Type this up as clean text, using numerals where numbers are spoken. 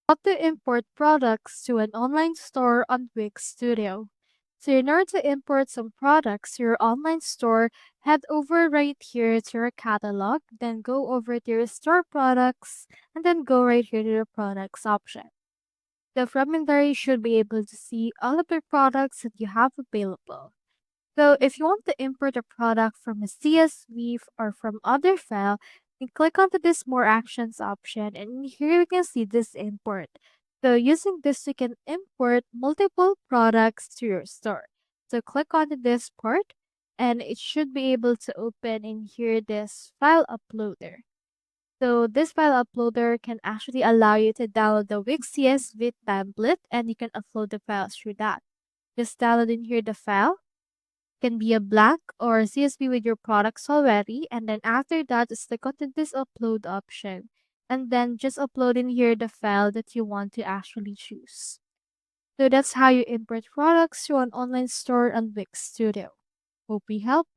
How to import products to an online store on Wix Studio. So in order to import some products to your online store, head over right here to your catalog, then go over to your store products, and then go right here to the products option. From there, you should be able to see all of the products that you have available. So if you want to import a product from a CSV or from other file, you click onto this more actions option and here you can see this import. So using this, you can import multiple products to your store. So click onto this part and it should be able to open in here this file uploader. So this file uploader can actually allow you to download the Wix CSV template and you can upload the files through that. Just download in here the file can be a blank or CSV with your products already. And then after that, just click on to this upload option. And then just upload in here the file that you want to actually choose. So that's how you import products to an online store on Wix Studio. Hope we helped.